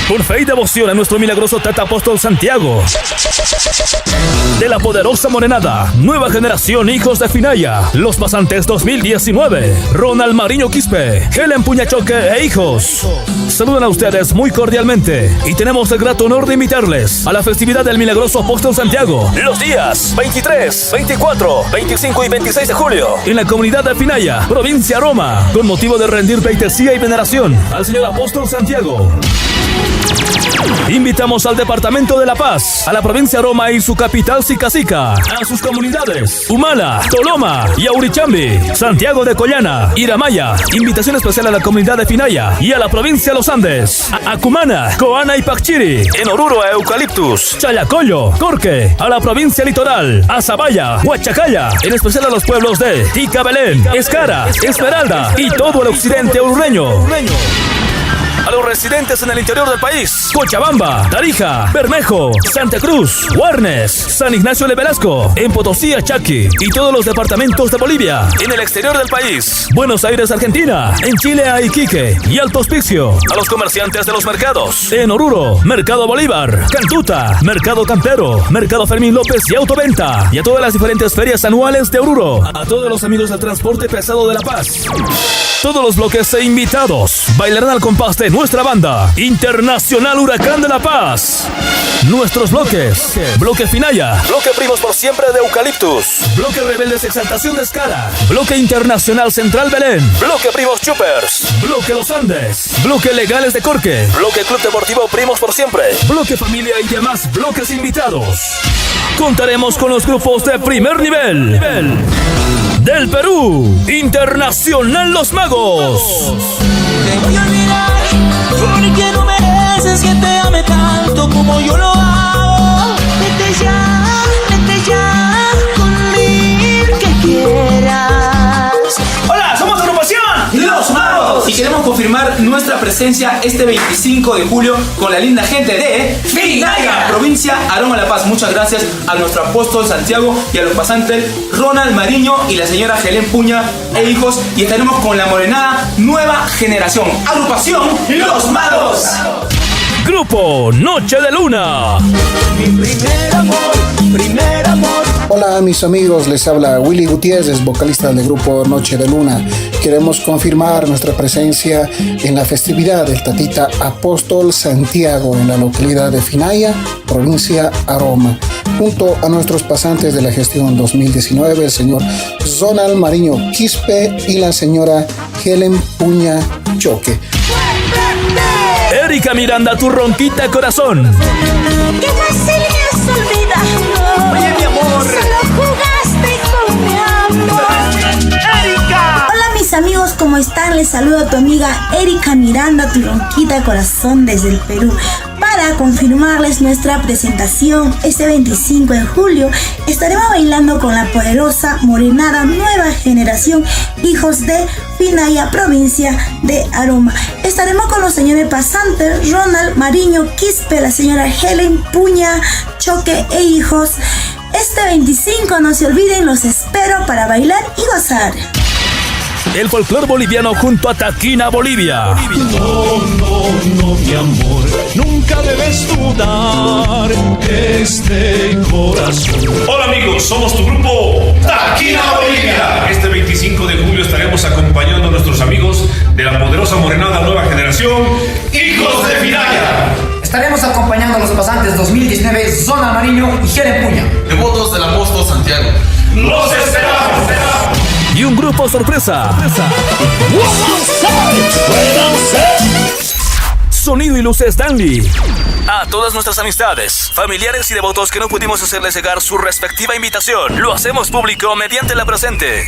Por fe y devoción a nuestro milagroso Tata Apóstol Santiago. De la poderosa morenada, nueva generación hijos de Finaya, los pasantes 2019, Ronald Mariño Quispe, Helen Puñachoque e hijos. Saludan a ustedes muy cordialmente y tenemos el grato honor de invitarles a la festividad del milagroso Apóstol Santiago, los días 23, 24, 25 y 26 de julio, en la comunidad de Finaya, provincia Roma, con motivo de rendir pleitesía y veneración al Señor Apóstol Santiago. Invitamos al Departamento de La Paz, a la provincia de Roma y su capital Sica, a sus comunidades Humala, Toloma y Aurichambi, Santiago de Collana, Iramaya. Invitación especial a la comunidad de Finaya y a la provincia de Los Andes, a Cumana, Coana y Pachiri, en Oruro a Eucaliptus, Chayacoyo, Corque, a la provincia litoral, a Zabaya, Huachacaya, en especial a los pueblos de Tica Belén, Escara, Esmeralda y todo el occidente orureño. A los residentes en el interior del país, Cochabamba, Tarija, Bermejo, Santa Cruz, Guarnes, San Ignacio de Velasco, en Potosí, Chaqui y todos los departamentos de Bolivia, en el exterior del país, Buenos Aires, Argentina, en Chile a Iquique y Alto Hospicio, a los comerciantes de los mercados, en Oruro, Mercado Bolívar, Cantuta, Mercado Campero, Mercado Fermín López y Autoventa, y a todas las diferentes ferias anuales de Oruro, a todos los amigos del transporte pesado de La Paz. Todos los bloques e invitados bailarán al compás de nuestra banda Internacional Huracán de La Paz. Nuestros bloques: Bloque Finaya, Bloque Primos por Siempre de Eucaliptus, Bloque Rebeldes Exaltación de Escara, Bloque Internacional Central Belén, Bloque Primos Chupers, Bloque Los Andes, Bloque Legales de Corque, Bloque Club Deportivo Primos por Siempre, Bloque Familia y demás bloques invitados. Contaremos con los grupos de primer nivel del Perú, Internacional Los Magos. Te voy a olvidar porque no mereces que te ame tanto como yo lo hago. Vete ya con mil que quieras. Hola, somos agrupación Los Magos y queremos confirmar nuestra presencia este 25 de julio con la linda gente de Finaya, provincia Aroma La Paz. Muchas gracias a nuestro apóstol Santiago y a los pasantes Ronald Mariño y la señora Helen Puña e hijos, y estaremos con la morenada nueva generación, agrupación Los Magos. Grupo Noche de Luna. Mi primer amor. Hola mis amigos, les habla Willy Gutiérrez, vocalista del grupo Noche de Luna. Queremos confirmar nuestra presencia en la festividad del Tatita Apóstol Santiago en la localidad de Finaya, provincia Aroma, junto a nuestros pasantes de la gestión 2019, el señor Ronald Mariño Quispe y la señora Helen Puña Choque. Erika Miranda, tu ronquita corazón. Qué fácil me has olvidado. Oye, mi amor. Solo jugaste con mi amor. ¡Erika! Hola mis amigos, ¿cómo están? Les saludo a tu amiga Erika Miranda, tu ronquita corazón desde el Perú. Para confirmarles nuestra presentación, este 25 de julio estaremos bailando con la poderosa morenada nueva generación, hijos de Finaya, provincia de Aroma. Estaremos con los señores pasantes Ronald Mariño Quispe, la señora Helen Puña Choque e hijos. Este 25, no se olviden, los espero para bailar y gozar. El folclor boliviano junto a Taquina, Bolivia. No, mi amor, nunca debes dudar este corazón. Hola amigos, somos tu grupo Taquina Bolivia. Este 25 de julio estaremos acompañando a nuestros amigos de la poderosa morenada nueva generación, hijos de Finaya. Estaremos acompañando a los pasantes 2019, Ronald Mariño y Helen Puña, devotos del apóstol Santiago. ¡Los esperamos! Y un grupo sorpresa. Sonido y luces Danley. A todas nuestras amistades, familiares y devotos que no pudimos hacerles llegar su respectiva invitación, lo hacemos público mediante la presente.